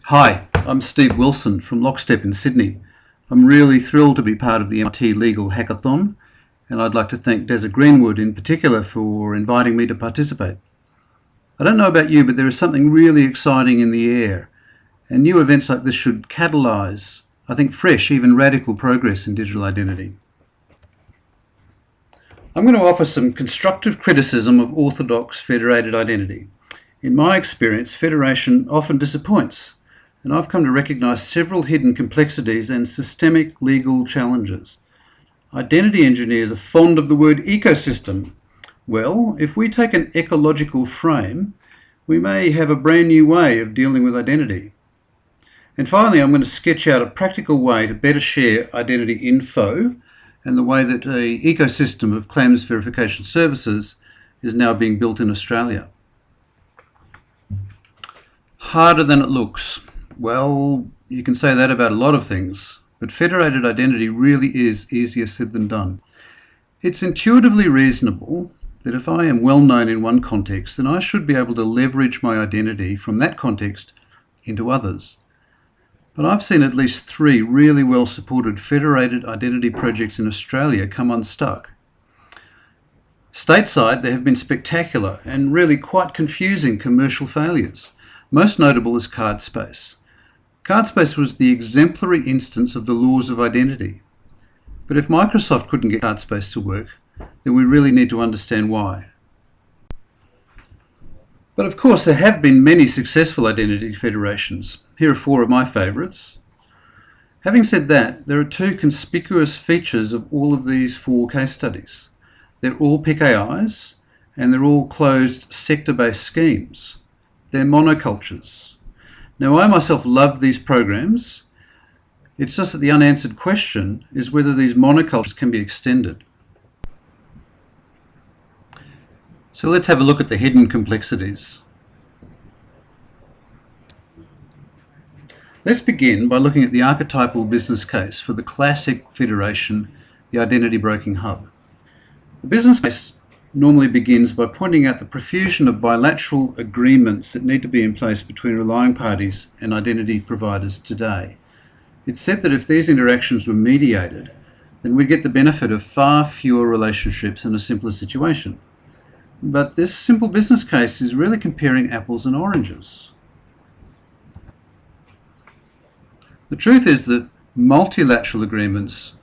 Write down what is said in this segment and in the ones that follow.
Hi, I'm Steve Wilson from Lockstep in Sydney. I'm really thrilled to be part of the MIT Legal Hackathon, and I'd like to thank Deza Greenwood in particular for inviting me to participate. I don't know about you, but there is something really exciting in the air, and new events like this should catalyse, I think, fresh, even radical progress in digital identity. I'm going to offer some constructive criticism of orthodox federated identity. In my experience, federation often disappoints, and I've come to recognise several hidden complexities and systemic legal challenges. Identity engineers are fond of the word ecosystem. Well, if we take an ecological frame, we may have a brand new way of dealing with identity. And finally, I'm going to sketch out a practical way to better share identity info and the way that an ecosystem of claims verification services is now being built in Australia. Harder than it looks. Well, you can say that about a lot of things, but federated identity really is easier said than done. It's intuitively reasonable that if I am well known in one context, then I should be able to leverage my identity from that context into others. But I've seen at least 3 really well supported federated identity projects in Australia come unstuck. Stateside, there have been spectacular and really quite confusing commercial failures. Most notable is CardSpace. CardSpace was the exemplary instance of the laws of identity. But if Microsoft couldn't get CardSpace to work, then we really need to understand why. But of course, there have been many successful identity federations. Here are 4 of my favourites. Having said that, there are 2 conspicuous features of all of these 4 case studies. They're all PKIs, and they're all closed sector-based schemes. They're monocultures. Now, I myself love these programs. It's just that the unanswered question is whether these monocultures can be extended. So let's have a look at the hidden complexities. Let's begin by looking at the archetypal business case for the classic federation, the identity broking hub. The business case normally begins by pointing out the profusion of bilateral agreements that need to be in place between relying parties and identity providers today. It's said that if these interactions were mediated, then we'd get the benefit of far fewer relationships in a simpler situation. But this simple business case is really comparing apples and oranges. The truth is that multilateral agreements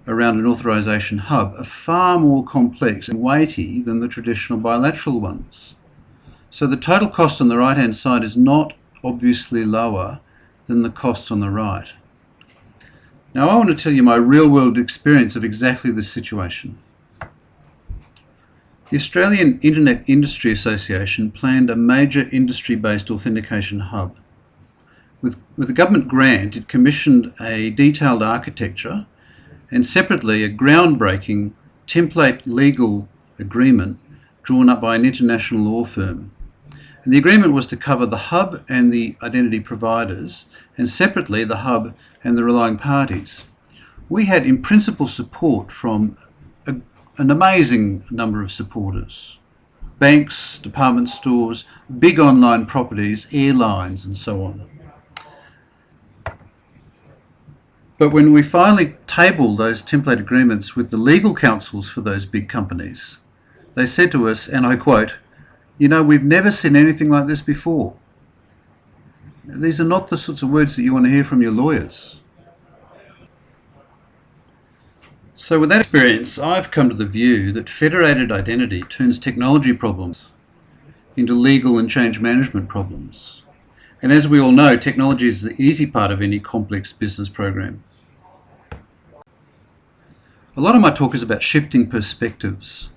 around an authorization hub are far more complex and weighty than the traditional bilateral ones. So the total cost on the right-hand side is not obviously lower than the cost on the right. Now, I want to tell you my real-world experience of exactly this situation. The Australian Internet Industry Association planned a major industry-based authentication hub. With a government grant, it commissioned a detailed architecture and separately a groundbreaking template legal agreement drawn up by an international law firm. And the agreement was to cover the hub and the identity providers, and separately the hub and the relying parties. We had in principle support from an amazing number of supporters: banks, department stores, big online properties, airlines, and so on. But when we finally tabled those template agreements with the legal counsels for those big companies, they said to us, and I quote, "We've never seen anything like this before." These are not the sorts of words that you want to hear from your lawyers. So with that experience, I've come to the view that federated identity turns technology problems into legal and change management problems. And as we all know, technology is the easy part of any complex business program. A lot of my talk is about shifting perspectives.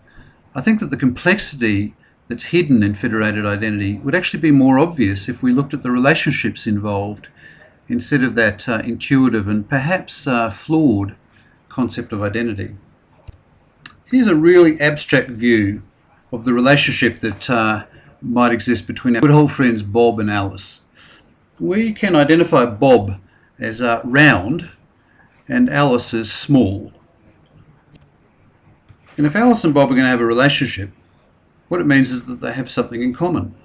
I think that the complexity that's hidden in federated identity would actually be more obvious if we looked at the relationships involved instead of that intuitive and perhaps flawed concept of identity. Here's a really abstract view of the relationship that might exist between our good old friends Bob and Alice. We can identify Bob as round and Alice as small. And if Alice and Bob are going to have a relationship, what it means is that they have something in common.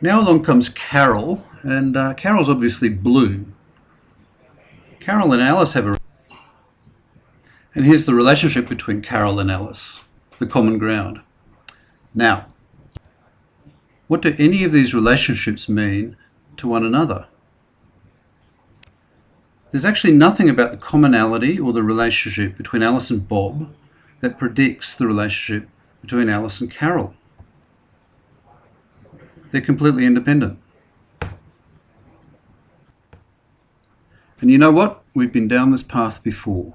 Now along comes Carol, and Carol's obviously blue. Carol and Alice have a... And here's the relationship between Carol and Alice, the common ground. Now, what do any of these relationships mean to one another? There's actually nothing about the commonality or the relationship between Alice and Bob that predicts the relationship between Alice and Carol. They're completely independent. And you know what? We've been down this path before.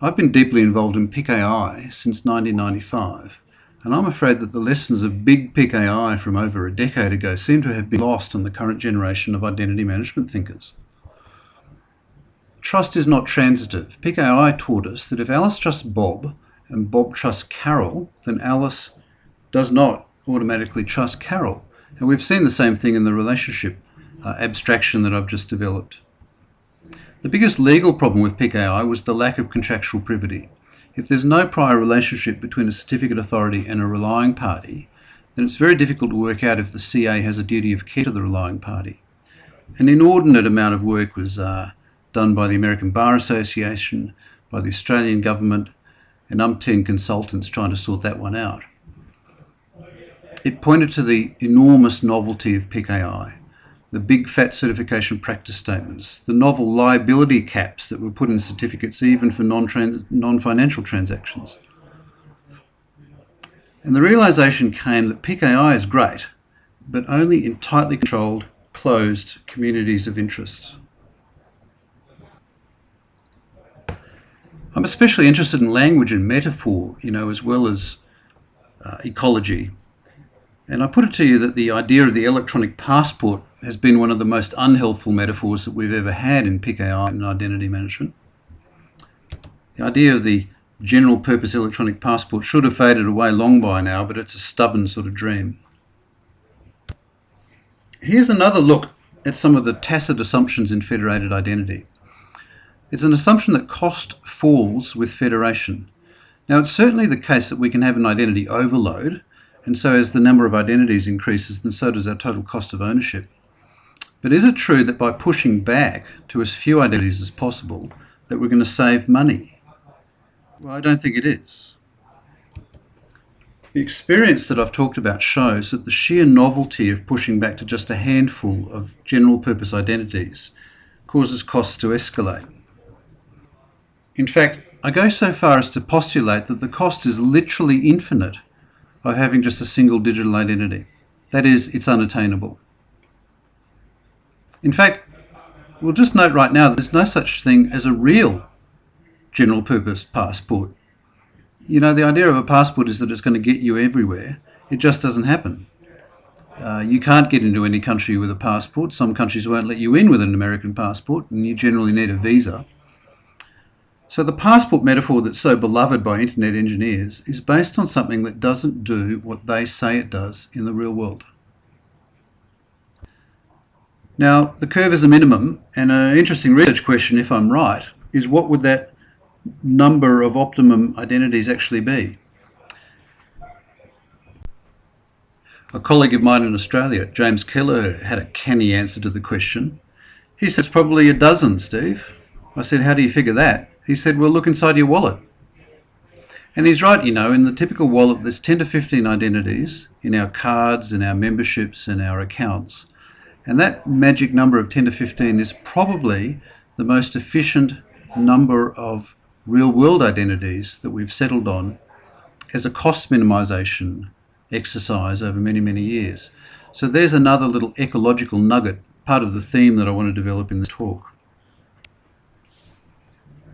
I've been deeply involved in PIC-AI since 1995, and I'm afraid that the lessons of big PIC-AI from over a decade ago seem to have been lost on the current generation of identity management thinkers. Trust is not transitive. PIC-AI taught us that if Alice trusts Bob and Bob trusts Carol, then Alice does not automatically trust Carol. And we've seen the same thing in the relationship abstraction that I've just developed. The biggest legal problem with PIC-AI was the lack of contractual privity. If there's no prior relationship between a certificate authority and a relying party, then it's very difficult to work out if the CA has a duty of care to the relying party. An inordinate amount of work was done by the American Bar Association, by the Australian government, and umpteen consultants trying to sort that one out. It pointed to the enormous novelty of PIC-AI, the big fat certification practice statements, the novel liability caps that were put in certificates even for non-financial transactions. And the realisation came that PIC-AI is great, but only in tightly controlled, closed communities of interest. I'm especially interested in language and metaphor, as well as ecology. And I put it to you that the idea of the electronic passport has been one of the most unhelpful metaphors that we've ever had in PIC-AI and identity management. The idea of the general purpose electronic passport should have faded away long by now, but it's a stubborn sort of dream. Here's another look at some of the tacit assumptions in federated identity. It's an assumption that cost falls with federation. Now, it's certainly the case that we can have an identity overload, and so as the number of identities increases, then so does our total cost of ownership. But is it true that by pushing back to as few identities as possible, that we're going to save money? Well, I don't think it is. The experience that I've talked about shows that the sheer novelty of pushing back to just a handful of general purpose identities causes costs to escalate. In fact, I go so far as to postulate that the cost is literally infinite of having just a single digital identity. That is, it's unattainable. In fact, we'll just note right now that there's no such thing as a real general purpose passport. The idea of a passport is that it's going to get you everywhere. It just doesn't happen. You can't get into any country with a passport. Some countries won't let you in with an American passport, and you generally need a visa. So the passport metaphor that's so beloved by internet engineers is based on something that doesn't do what they say it does in the real world. Now, the curve is a minimum, and an interesting research question, if I'm right, is what would that number of optimum identities actually be? A colleague of mine in Australia, James Keller, had a canny answer to the question. He said, it's probably a dozen, Steve. I said, how do you figure that? He said, well, look inside your wallet. And he's right, in the typical wallet, there's 10 to 15 identities in our cards, in our memberships, and our accounts. And that magic number of 10 to 15 is probably the most efficient number of real-world identities that we've settled on as a cost minimization exercise over many, many years. So there's another little ecological nugget, part of the theme that I want to develop in this talk.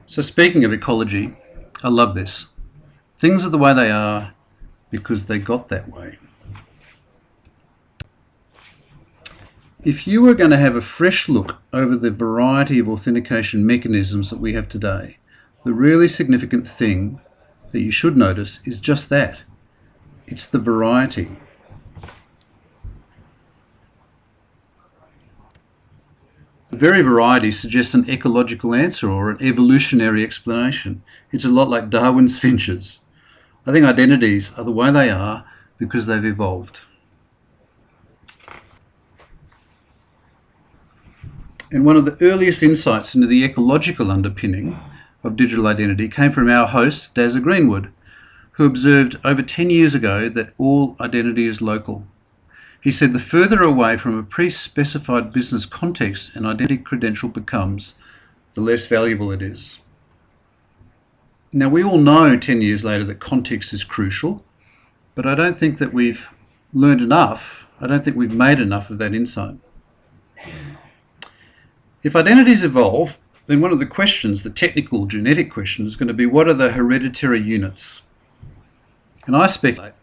So speaking of ecology, I love this. Things are the way they are because they got that way. If you were going to have a fresh look over the variety of authentication mechanisms that we have today, the really significant thing that you should notice is just that. It's the variety. The very variety suggests an ecological answer or an evolutionary explanation. It's a lot like Darwin's finches. I think identities are the way they are because they've evolved. And one of the earliest insights into the ecological underpinning of digital identity came from our host, Dazza Greenwood, who observed over 10 years ago that all identity is local. He said the further away from a pre-specified business context an identity credential becomes, the less valuable it is. Now, we all know 10 years later that context is crucial, but I don't think that we've learned enough. I don't think we've made enough of that insight. If identities evolve, then one of the questions, the technical genetic question, is going to be, what are the hereditary units? And I speculate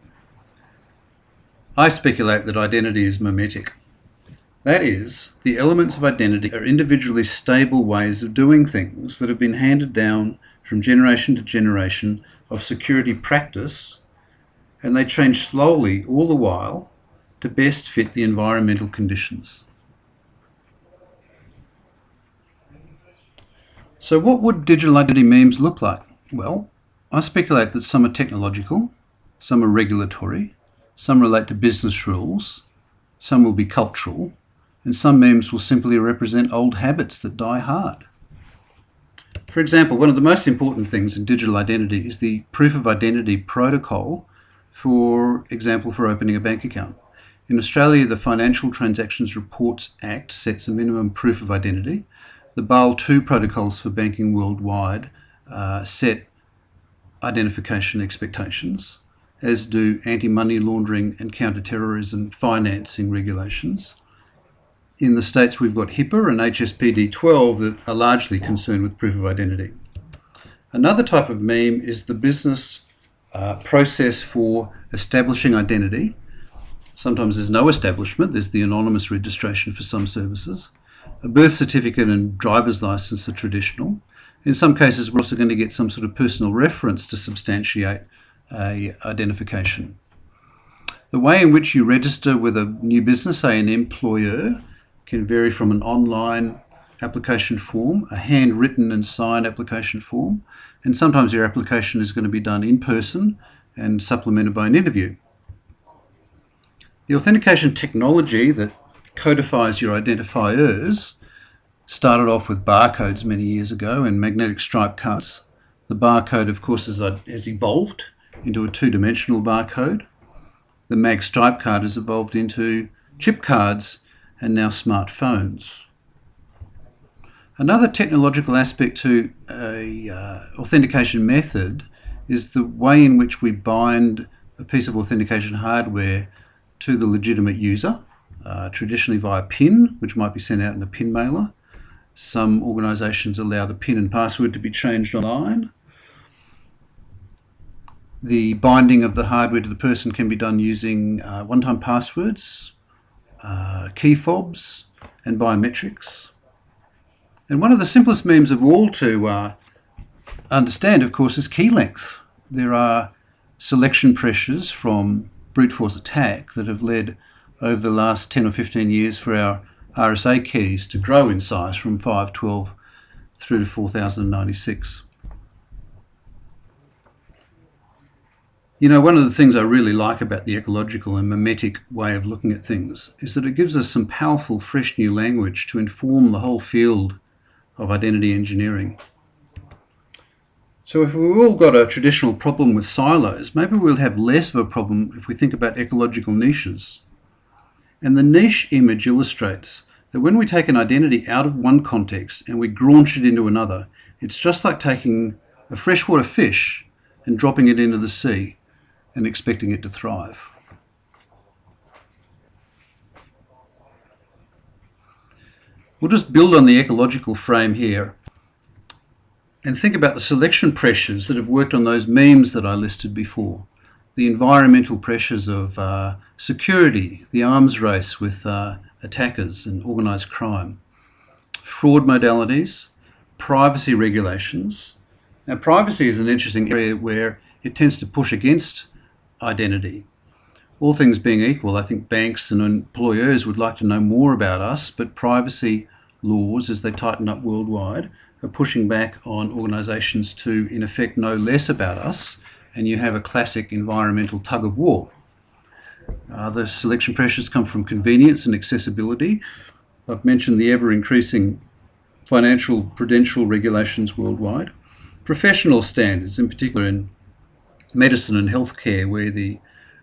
that identity is mimetic. That is, the elements of identity are individually stable ways of doing things that have been handed down from generation to generation of security practice, and they change slowly all the while to best fit the environmental conditions. So what would digital identity memes look like? Well, I speculate that some are technological, some are regulatory, some relate to business rules, some will be cultural, and some memes will simply represent old habits that die hard. For example, one of the most important things in digital identity is the proof of identity protocol, for example, for opening a bank account. In Australia, the Financial Transactions Reports Act sets a minimum proof of identity. The Basel II protocols for banking worldwide set identification expectations, as do anti-money laundering and counter-terrorism financing regulations. In the States, we've got HIPAA and HSPD 12 that are largely concerned with proof of identity. Another type of meme is the business process for establishing identity. Sometimes there's no establishment, there's the anonymous registration for some services. A birth certificate and driver's license are traditional. In some cases, we're also going to get some sort of personal reference to substantiate a identification. The way in which you register with a new business, say an employer, can vary from an online application form, a handwritten and signed application form, and sometimes your application is going to be done in person and supplemented by an interview. The authentication technology that codifies your identifiers started off with barcodes many years ago and magnetic stripe cards. The barcode, of course, has evolved into a two-dimensional barcode. The mag stripe card has evolved into chip cards and now smartphones. Another technological aspect to a authentication method is the way in which we bind a piece of authentication hardware to the legitimate user, traditionally via PIN, which might be sent out in a PIN mailer. Some organisations allow the PIN and password to be changed online. The binding of the hardware to the person can be done using one-time passwords, key fobs, and biometrics. And one of the simplest memes of all to understand, of course, is key length. There are selection pressures from brute force attack that have led over the last 10 or 15 years for our RSA keys to grow in size from 512 through to 4096. You know, one of the things I really like about the ecological and mimetic way of looking at things is that it gives us some powerful, fresh new language to inform the whole field of identity engineering. So if we've all got a traditional problem with silos, maybe we'll have less of a problem if we think about ecological niches. And the niche image illustrates that when we take an identity out of one context and we graunch it into another, it's just like taking a freshwater fish and dropping it into the sea and expecting it to thrive. We'll just build on the ecological frame here and think about the selection pressures that have worked on those memes that I listed before. The environmental pressures of security, the arms race with attackers and organised crime, fraud modalities, privacy regulations. Now, privacy is an interesting area where it tends to push against identity. All things being equal, I think banks and employers would like to know more about us, but privacy laws, as they tighten up worldwide, are pushing back on organisations to, in effect, know less about us, and you have a classic environmental tug of war. The selection pressures come from convenience and accessibility, I've mentioned the ever-increasing financial prudential regulations worldwide, professional standards, in particular in medicine and healthcare, where the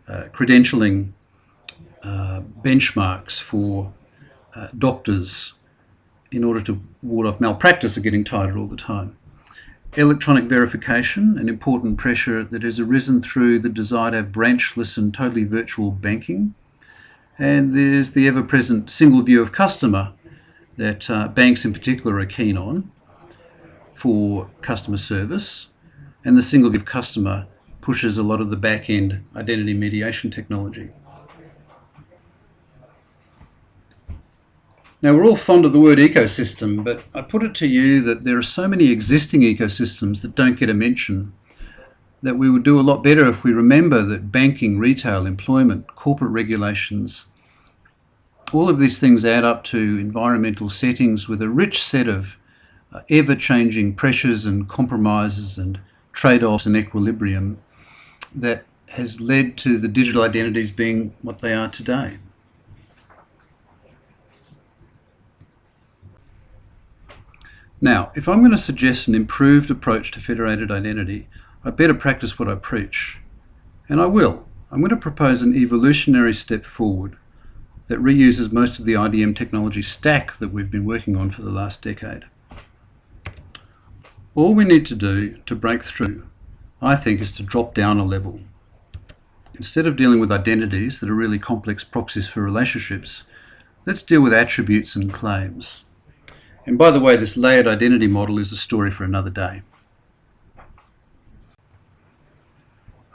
credentialing benchmarks for doctors in order to ward off malpractice are getting tighter all the time. Electronic verification, an important pressure that has arisen through the desire to have branchless and totally virtual banking. And there's the ever-present single view of customer that banks in particular are keen on for customer service. And the single view of customer pushes a lot of the back-end identity mediation technology. Now, we're all fond of the word ecosystem, but I put it to you that there are so many existing ecosystems that don't get a mention that we would do a lot better if we remember that banking, retail, employment, corporate regulations, all of these things add up to environmental settings with a rich set of ever-changing pressures and compromises and trade-offs and equilibrium that has led to the digital identities being what they are today. Now, if I'm going to suggest an improved approach to federated identity, I better practice what I preach. And I will. I'm going to propose an evolutionary step forward that reuses most of the IDM technology stack that we've been working on for the last decade. All we need to do to break through, I think, is to drop down a level. Instead of dealing with identities that are really complex proxies for relationships, let's deal with attributes and claims. And by the way, this layered identity model is a story for another day.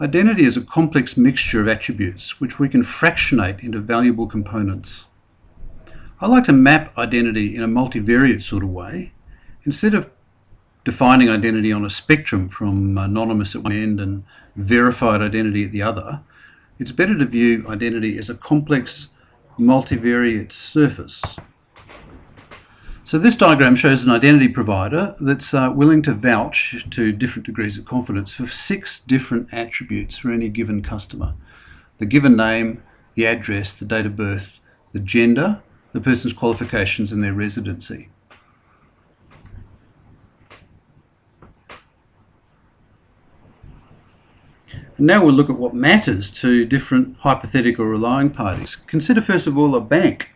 Identity is a complex mixture of attributes which we can fractionate into valuable components. I like to map identity in a multivariate sort of way. Instead of defining identity on a spectrum from anonymous at one end and verified identity at the other, it's better to view identity as a complex multivariate surface. So this diagram shows an identity provider that's willing to vouch to different degrees of confidence for 6 different attributes for any given customer. The given name, the address, the date of birth, the gender, the person's qualifications and their residency. And now we'll look at what matters to different hypothetical relying parties. Consider first of all a bank.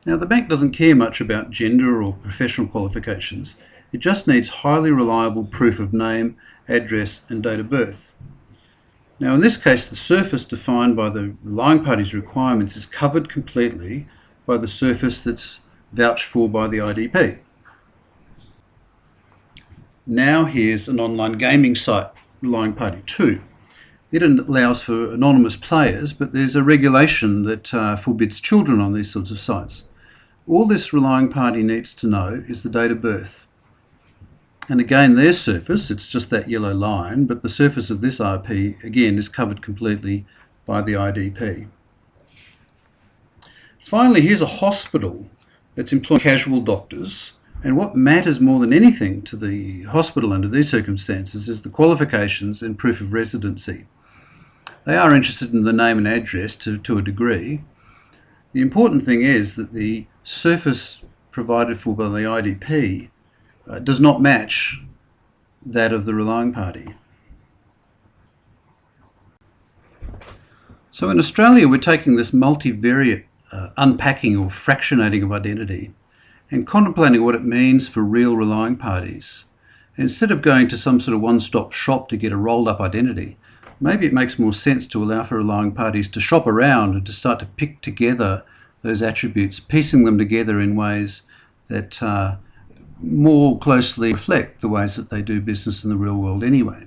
Now, the bank doesn't care much about gender or professional qualifications. It just needs highly reliable proof of name, address, and date of birth. Now, in this case, the surface defined by the relying party's requirements is covered completely by the surface that's vouched for by the IDP. Now, here's an online gaming site, relying party 2. It allows for anonymous players, but there's a regulation that forbids children on these sorts of sites. All this relying party needs to know is the date of birth. And again, their surface, it's just that yellow line, but the surface of this RP, again, is covered completely by the IDP. Finally, here's a hospital that's employing casual doctors, and what matters more than anything to the hospital under these circumstances is the qualifications and proof of residency. They are interested in the name and address to a degree. The important thing is that the surface provided for by the IDP does not match that of the relying party. So in Australia, we're taking this multivariate unpacking or fractionating of identity and contemplating what it means for real relying parties. And instead of going to some sort of one-stop shop to get a rolled-up identity, maybe it makes more sense to allow for relying parties to shop around and to start to pick together those attributes, piecing them together in ways that more closely reflect the ways that they do business in the real world anyway.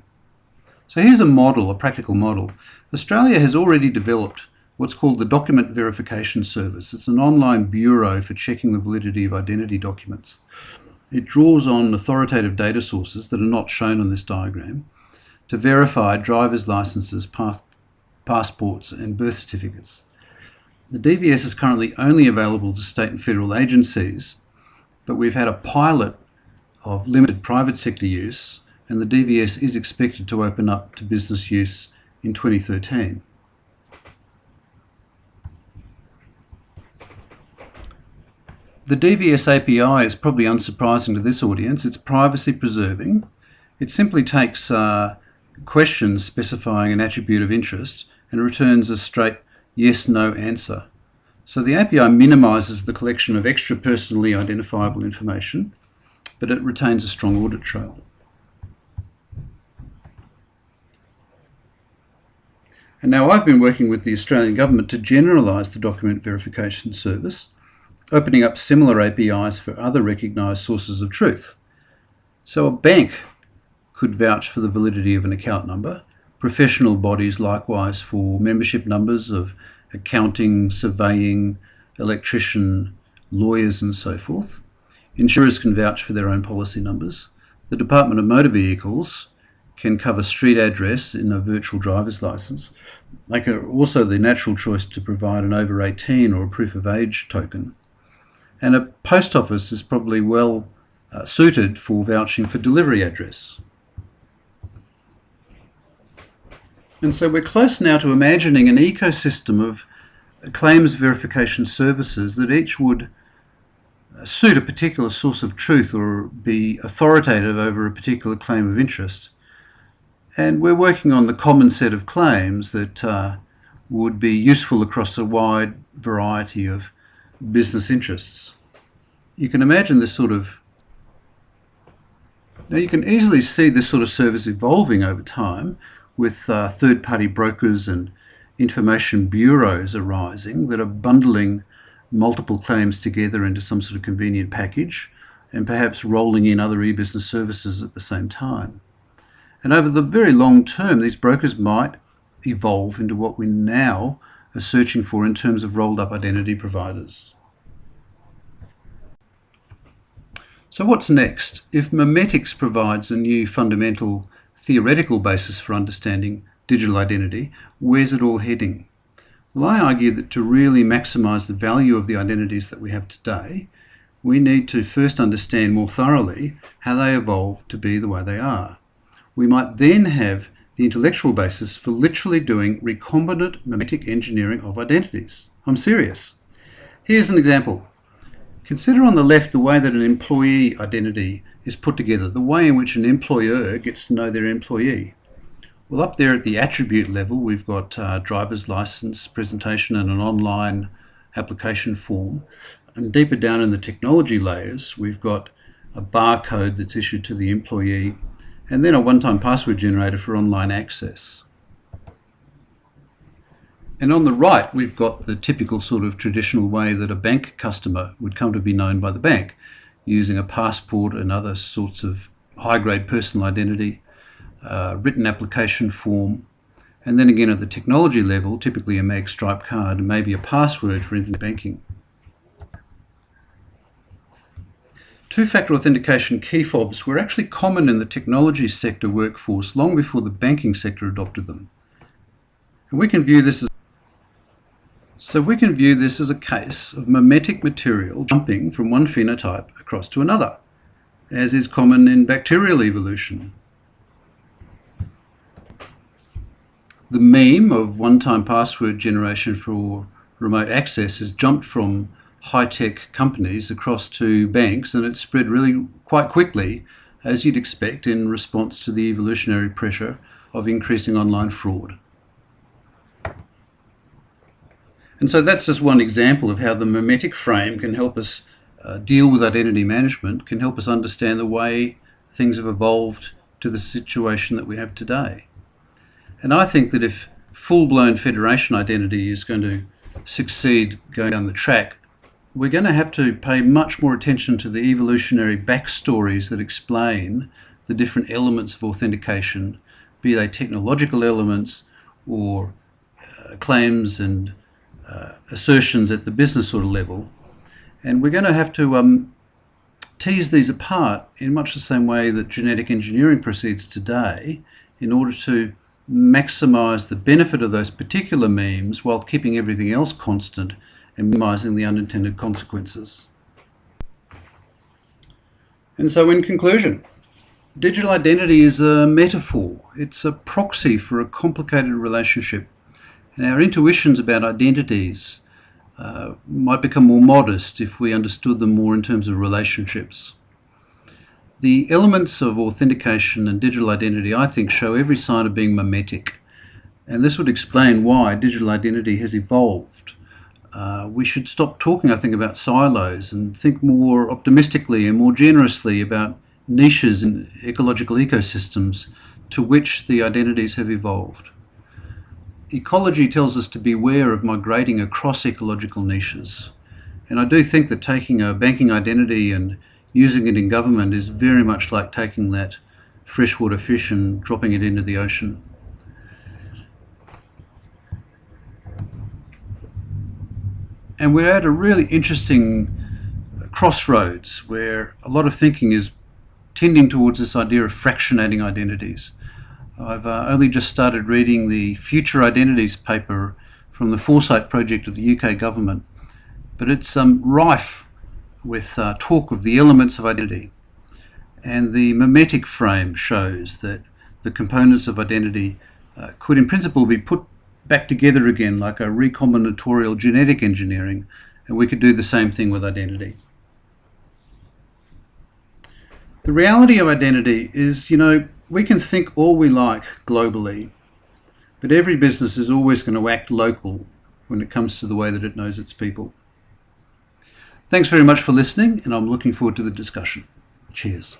So here's a model, a practical model. Australia has already developed what's called the Document Verification Service. It's an online bureau for checking the validity of identity documents. It draws on authoritative data sources that are not shown on this diagram to verify driver's licenses, passports and birth certificates. The DVS is currently only available to state and federal agencies, but we've had a pilot of limited private sector use, and the DVS is expected to open up to business use in 2013. The DVS API is probably unsurprising to this audience. It's privacy preserving. It simply takes questions specifying an attribute of interest and returns a straight yes/no answer. So the API minimises the collection of extra personally identifiable information, but it retains a strong audit trail. And now I've been working with the Australian Government to generalise the document verification service, opening up similar APIs for other recognised sources of truth. So a bank could vouch for the validity of an account number, professional bodies likewise for membership numbers of accounting, surveying, electrician, lawyers and so forth. Insurers can vouch for their own policy numbers. The Department of Motor Vehicles can cover street address in a virtual driver's licence. They can also the natural choice to provide an over 18 or a proof of age token. And a post office is probably well suited for vouching for delivery address. And so we're close now to imagining an ecosystem of claims verification services that each would suit a particular source of truth or be authoritative over a particular claim of interest. And we're working on the common set of claims that would be useful across a wide variety of business interests. You can imagine this sort of... Now you can easily see this sort of service evolving over time with third-party brokers and information bureaus arising that are bundling multiple claims together into some sort of convenient package and perhaps rolling in other e-business services at the same time. And over the very long term, these brokers might evolve into what we now are searching for in terms of rolled up identity providers. So what's next? If memetics provides a new fundamental theoretical basis for understanding digital identity, where's it all heading? Well, I argue that to really maximise the value of the identities that we have today, we need to first understand more thoroughly how they evolved to be the way they are. We might then have the intellectual basis for literally doing recombinant memetic engineering of identities. I'm serious. Here's an example. Consider on the left the way that an employee identity is put together, the way in which an employer gets to know their employee. Well, up there at the attribute level, we've got driver's license presentation and an online application form. And deeper down in the technology layers, we've got a barcode that's issued to the employee, and then a one-time password generator for online access. And on the right, we've got the typical sort of traditional way that a bank customer would come to be known by the bank, using a passport and other sorts of high-grade personal identity, written application form, and then again at the technology level, typically a mag-stripe card and maybe a password for internet banking. Two-factor authentication key fobs were actually common in the technology sector workforce long before the banking sector adopted them. And we can view this as a case of memetic material jumping from one phenotype across to another, as is common in bacterial evolution. The meme of one-time password generation for remote access has jumped from high-tech companies across to banks, and it's spread really quite quickly, as you'd expect, in response to the evolutionary pressure of increasing online fraud. And so that's just one example of how the memetic frame can help us deal with identity management, can help us understand the way things have evolved to the situation that we have today. And I think that if full-blown federation identity is going to succeed going down the track, we're going to have to pay much more attention to the evolutionary backstories that explain the different elements of authentication, be they technological elements or claims and assertions at the business sort of level. And we're going to have to tease these apart in much the same way that genetic engineering proceeds today in order to maximise the benefit of those particular memes while keeping everything else constant and minimising the unintended consequences. And so in conclusion, digital identity is a metaphor. It's a proxy for a complicated relationship. And our intuitions about identities might become more modest if we understood them more in terms of relationships. The elements of authentication and digital identity, I think, show every sign of being mimetic, and this would explain why digital identity has evolved. We should stop talking, I think, about silos and think more optimistically and more generously about niches in ecological ecosystems to which the identities have evolved. Ecology tells us to beware of migrating across ecological niches, and I do think that taking a banking identity and using it in government is very much like taking that freshwater fish and dropping it into the ocean. And we're at a really interesting crossroads where a lot of thinking is tending towards this idea of fractionating identities. I've only just started reading the Future Identities paper from the Foresight project of the UK government, but it's rife with talk of the elements of identity. And the mimetic frame shows that the components of identity could in principle be put back together again like a recombinatorial genetic engineering, and we could do the same thing with identity. The reality of identity is, we can think all we like globally, but every business is always going to act local when it comes to the way that it knows its people. Thanks very much for listening, and I'm looking forward to the discussion. Cheers.